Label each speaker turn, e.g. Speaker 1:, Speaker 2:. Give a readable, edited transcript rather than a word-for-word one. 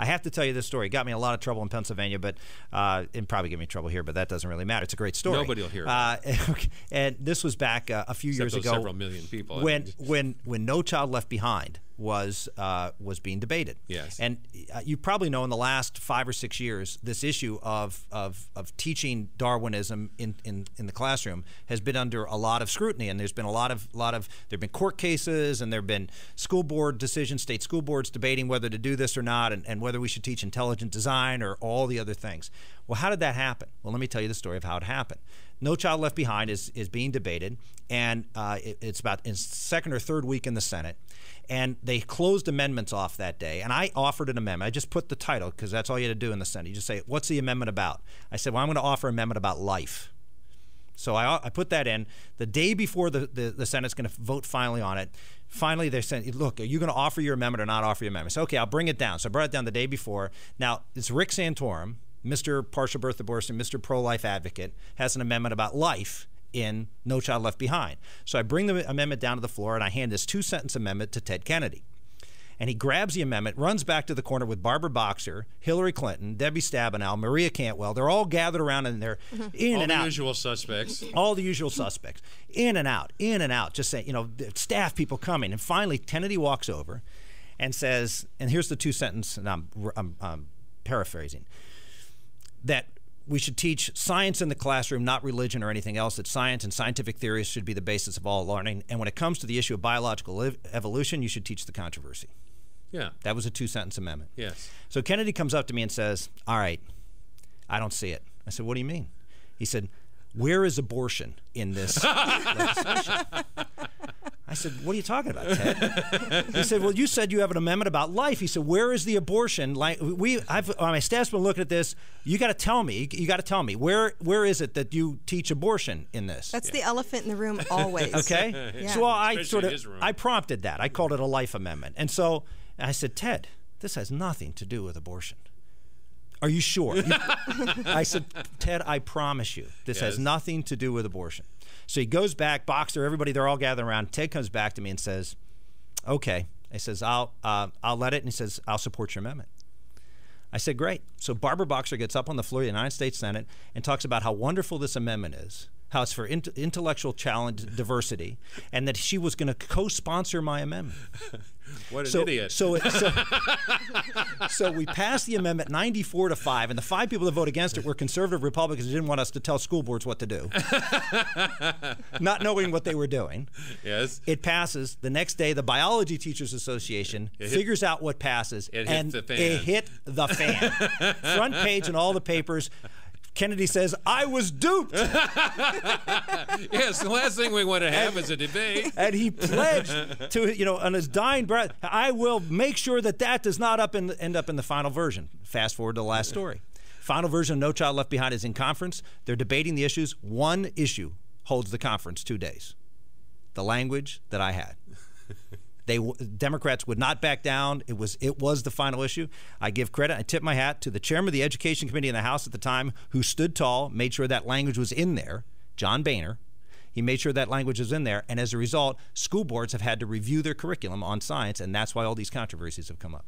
Speaker 1: I have to tell you this story. It got me in a lot of trouble in Pennsylvania, but it probably get me in trouble here, but that doesn't really matter. It's a great story.
Speaker 2: Nobody will hear it.
Speaker 1: And this was back a few years ago.
Speaker 2: Several million people.
Speaker 1: When No Child Left Behind was being debated.
Speaker 2: Yes.
Speaker 1: And you probably know in the last 5 or 6 years, this issue of teaching Darwinism in the classroom has been under a lot of scrutiny, and there's been there've been court cases, and there've been school board decisions, state school boards debating whether to do this or not, and whether we should teach intelligent design or all the other things. Well, how did that happen? Well, let me tell you the story of how it happened. No Child Left Behind is being debated, and it's about in second or third week in the Senate. And they closed amendments off that day. And I offered an amendment. I just put the title, because that's all you had to do in the Senate. You just say, what's the amendment about? I said, well, I'm going to offer an amendment about life. So I put that in. The day before the Senate's going to vote finally on it, finally they said, look, are you going to offer your amendment or not offer your amendment? I said, okay, I'll bring it down. So I brought it down the day before. Now, it's Rick Santorum, Mr. Partial Birth Abortion, Mr. Pro-Life Advocate, has an amendment about life in No Child Left Behind. So I bring the amendment down to the floor, and I hand this 2-sentence amendment to Ted Kennedy. And he grabs the amendment, runs back to the corner with Barbara Boxer, Hillary Clinton, Debbie Stabenow, Maria Cantwell. They're all gathered around in there, in and out.
Speaker 2: All the usual suspects.
Speaker 1: All the usual suspects. In and out, just saying, you know, staff people coming. And finally, Kennedy walks over and says, and here's the 2-sentence, and I'm paraphrasing, that we should teach science in the classroom, not religion or anything else, that science and scientific theories should be the basis of all learning. And when it comes to the issue of biological evolution, you should teach the controversy.
Speaker 2: Yeah.
Speaker 1: That was a 2-sentence amendment.
Speaker 2: Yes.
Speaker 1: So Kennedy comes up to me and says, all right, I don't see it. I said, what do you mean? He said, where is abortion in this legislation? I said, what are you talking about, Ted? He said, well, you said you have an amendment about life. He said, where is the abortion? Like my staff's been looking at this. You got to tell me. You got to tell me. Where is it that you teach abortion in this?
Speaker 3: That's the elephant in the room always.
Speaker 1: Okay?
Speaker 3: Yeah.
Speaker 1: So I prompted that. I called it a life amendment. And so I said, Ted, this has nothing to do with abortion. Are you sure? I said, Ted, I promise you, this has nothing to do with abortion. So he goes back, Boxer, everybody, they're all gathered around. Ted comes back to me and says, okay. He says, I'll let it. And he says, I'll support your amendment. I said, great. So Barbara Boxer gets up on the floor of the United States Senate and talks about how wonderful this amendment is, how it's for intellectual challenge, diversity, and that she was going to co-sponsor my amendment.
Speaker 2: What an idiot.
Speaker 1: So we passed the amendment 94-5, and the 5 people that voted against it were conservative Republicans who didn't want us to tell school boards what to do, not knowing what they were doing.
Speaker 2: Yes.
Speaker 1: It passes. The next day, the Biology Teachers Association figures out what passes, and it hit the fan. Front page in all the papers. Kennedy says, I was duped.
Speaker 2: Yes, the last thing we want to have is a debate.
Speaker 1: And he pledged to, you know, on his dying breath, I will make sure that does not end up in the final version. Fast forward to the last story. Final version of No Child Left Behind is in conference. They're debating the issues. One issue holds the conference 2 days. The language that I had. Democrats would not back down. It was the final issue. I give credit. I tip my hat to the chairman of the Education Committee in the House at the time, who stood tall, made sure that language was in there, John Boehner. He made sure that language was in there, and as a result, school boards have had to review their curriculum on science, and that's why all these controversies have come up.